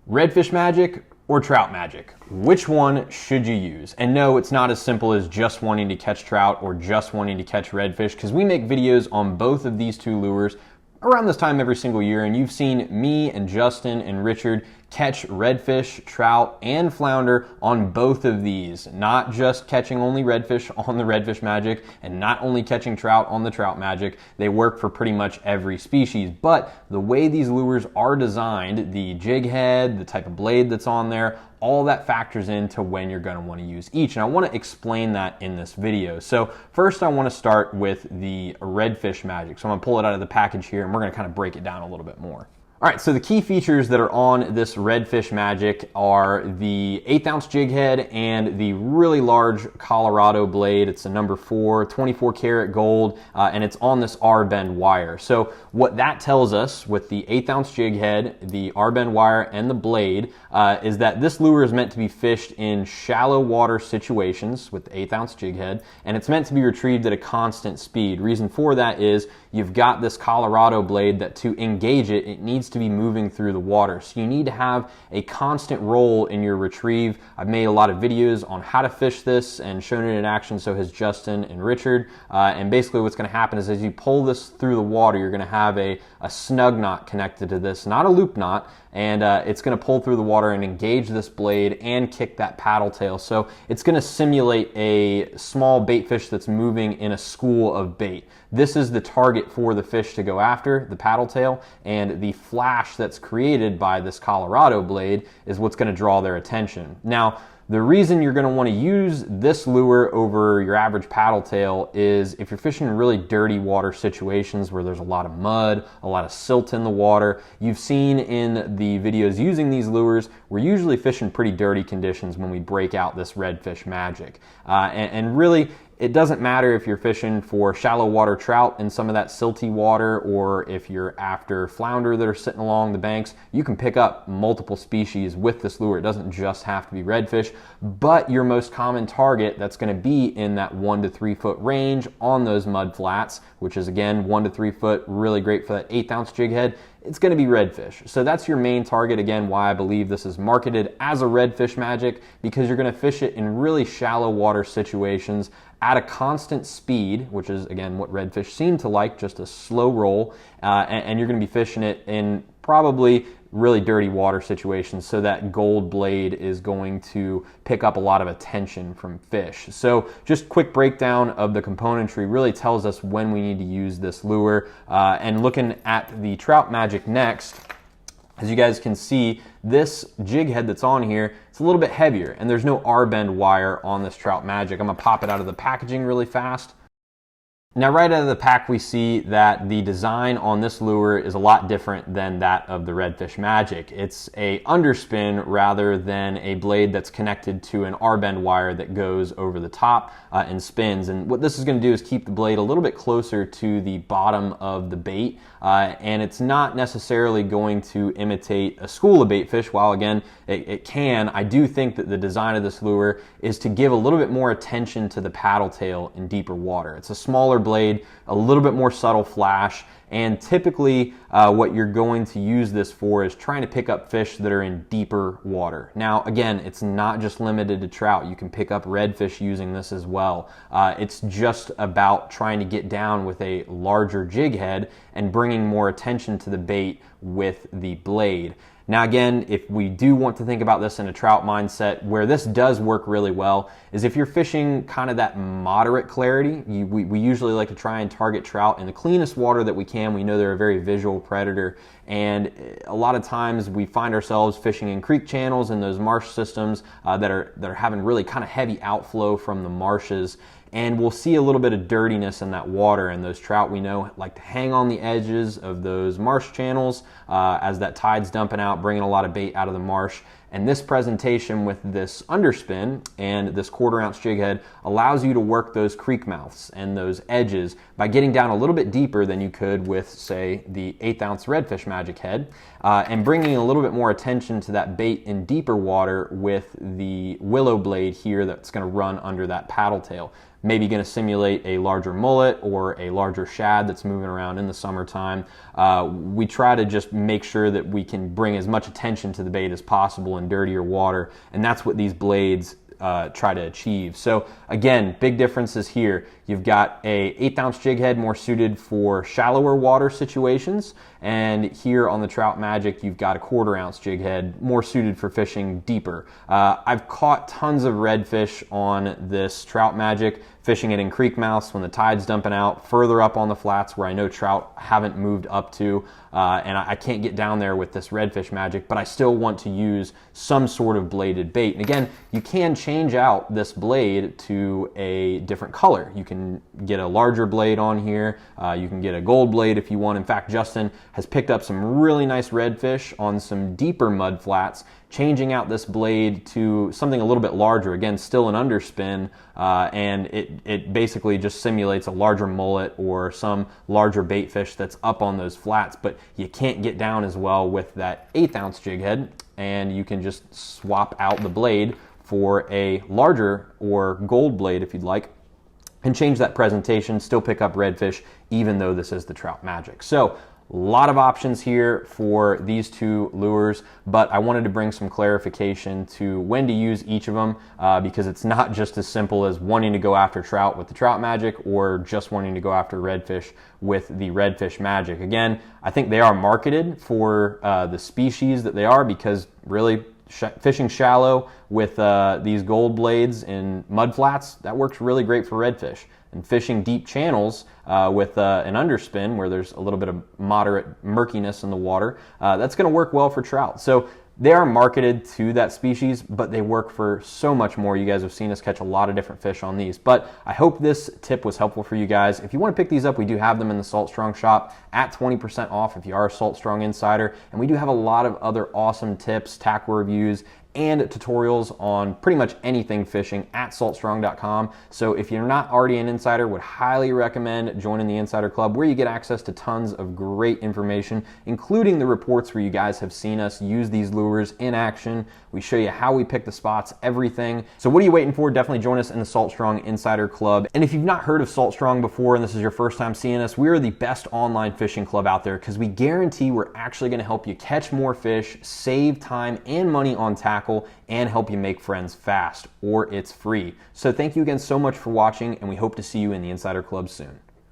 Redfish Magic or Trout Magic? Which one should you use? And no, it's not as simple as just wanting to catch trout or just wanting to catch redfish, because we make videos on both of these two lures around this time every single year, and you've seen me and Justin and Richard catch redfish, trout, and flounder on both of these. Not just catching only redfish on the Redfish Magic and not only catching trout on the Trout Magic. They work for pretty much every species, but the way these lures are designed, the jig head, the type of blade that's on there, all that factors into when you're going to want to use each. And I want to explain that in this video. So first I want to start with the Redfish Magic. So I'm going to pull it out of the package here and we're going to kind of break it down a little bit more. All right, so the key features that are on this Redfish Magic are the 1/8 ounce jig head and the really large Colorado blade. It's a number 4, 24 karat gold, and it's on this R-bend wire. So what that tells us with the 1/8 ounce jig head, the R-bend wire, and the blade is that this lure is meant to be fished in shallow water situations with the 1/8 ounce jig head, and it's meant to be retrieved at a constant speed. Reason for that is you've got this Colorado blade that to engage it, it needs to be moving through the water. So you need to have a constant roll in your retrieve. I've made a lot of videos on how to fish this and shown it in action, so has Justin and Richard. And basically what's going to happen is as you pull this through the water, you're going to have a snug knot connected to this, not a loop knot, and it's going to pull through the water and engage this blade and kick that paddle tail. So it's going to simulate a small bait fish that's moving in a school of bait. This is the target for the fish to go after, the paddle tail, and the flash that's created by this Colorado blade is what's going to draw their attention. Now, the reason you're going to want to use this lure over your average paddle tail is if you're fishing in really dirty water situations where there's a lot of mud, a lot of silt in the water. You've seen in the videos using these lures, we're usually fishing pretty dirty conditions when we break out this Redfish Magic. And really, it doesn't matter if you're fishing for shallow water trout in some of that silty water, or if you're after flounder that are sitting along the banks. You can pick up multiple species with this lure. It doesn't just have to be redfish, but your most common target that's going to be in that 1 to 3 foot range on those mud flats, which is again 1 to 3 foot, really great for that 1/8 ounce jig head. It's going to be redfish. So that's your main target. Again, why I believe this is marketed as a Redfish Magic, because you're going to fish it in really shallow water situations at a constant speed, which is again what redfish seem to like, just a slow roll, and you're going to be fishing it in probably really dirty water situations, so that gold blade is going to pick up a lot of attention from fish. So just quick breakdown of the componentry really tells us when we need to use this lure. And looking at the Trout Magic next, as you guys can see, this jig head that's on here, it's a little bit heavier, and there's no R-bend wire on this Trout Magic. I'm gonna pop it out of the packaging really fast. Now right out of the pack we see that the design on this lure is a lot different than that of the Redfish Magic. It's a underspin rather than a blade that's connected to an R-bend wire that goes over the top and spins. And what this is going to do is keep the blade a little bit closer to the bottom of the bait, and it's not necessarily going to imitate a school of bait fish. While again it can, I do think that the design of this lure is to give a little bit more attention to the paddle tail in deeper water. It's a smaller blade, a little bit more subtle flash, and typically what you're going to use this for is trying to pick up fish that are in deeper water. Now again, it's not just limited to trout. You can pick up redfish using this as well. It's just about trying to get down with a larger jig head and bringing more attention to the bait with the blade. Now again, if we do want to think about this in a trout mindset, where this does work really well is if you're fishing kind of that moderate clarity. We usually like to try and target trout in the cleanest water that we can. We know they're a very visual predator, and a lot of times we find ourselves fishing in creek channels and those marsh systems that are having really kind of heavy outflow from the marshes. And we'll see a little bit of dirtiness in that water, and those trout we know like to hang on the edges of those marsh channels as that tide's dumping out, bringing a lot of bait out of the marsh. And this presentation with this underspin and this 1/4 ounce jig head allows you to work those creek mouths and those edges by getting down a little bit deeper than you could with, say, the 1/8 ounce Redfish Magic head, and bringing a little bit more attention to that bait in deeper water with the willow blade here that's going to run under that paddle tail. maybe going to simulate a larger mullet or a larger shad that's moving around in the summertime. We try to just make sure that we can bring as much attention to the bait as possible in dirtier water, and that's what these blades try to achieve. So again, big differences here. You've got a 1/8 ounce jig head more suited for shallower water situations, and here on the Trout Magic you've got a 1/4 ounce jig head more suited for fishing deeper. I've caught tons of redfish on this Trout Magic, fishing it in creek mouths when the tide's dumping out further up on the flats where I know trout haven't moved up to, and I can't get down there with this Redfish Magic, but I still want to use some sort of bladed bait. And again, you can change out this blade to a different color. You can get a larger blade on here. You can get a gold blade if you want. In fact, Justin has picked up some really nice redfish on some deeper mud flats, changing out this blade to something a little bit larger. Again, still an underspin, and it basically just simulates a larger mullet or some larger bait fish that's up on those flats, but you can't get down as well with that 1/8 ounce jig head, and you can just swap out the blade for a larger or gold blade if you'd like, and change that presentation, still pick up redfish, even though this is the Trout Magic. So a lot of options here for these two lures, but I wanted to bring some clarification to when to use each of them, because it's not just as simple as wanting to go after trout with the Trout Magic or just wanting to go after redfish with the Redfish Magic. Again, I think they are marketed for the species that they are, because really fishing shallow with these gold blades in mud flats, that works really great for redfish. And fishing deep channels with an underspin where there's a little bit of moderate murkiness in the water, that's going to work well for trout. So they are marketed to that species, but they work for so much more. You guys have seen us catch a lot of different fish on these. But I hope this tip was helpful for you guys. If you want to pick these up, we do have them in the Salt Strong shop at 20% off if you are a Salt Strong insider. And we do have a lot of other awesome tips, tackle reviews, and tutorials on pretty much anything fishing at saltstrong.com. So if you're not already an insider, would highly recommend joining the Insider Club, where you get access to tons of great information, including the reports where you guys have seen us use these lures in action. We show you how we pick the spots, everything. So what are you waiting for? Definitely join us in the Salt Strong Insider Club. And if you've not heard of Salt Strong before and this is your first time seeing us, we are the best online fishing club out there, because we guarantee we're actually going to help you catch more fish, save time and money on tackle, and help you make friends fast, or it's free. So thank you again so much for watching, and we hope to see you in the Insider Club soon.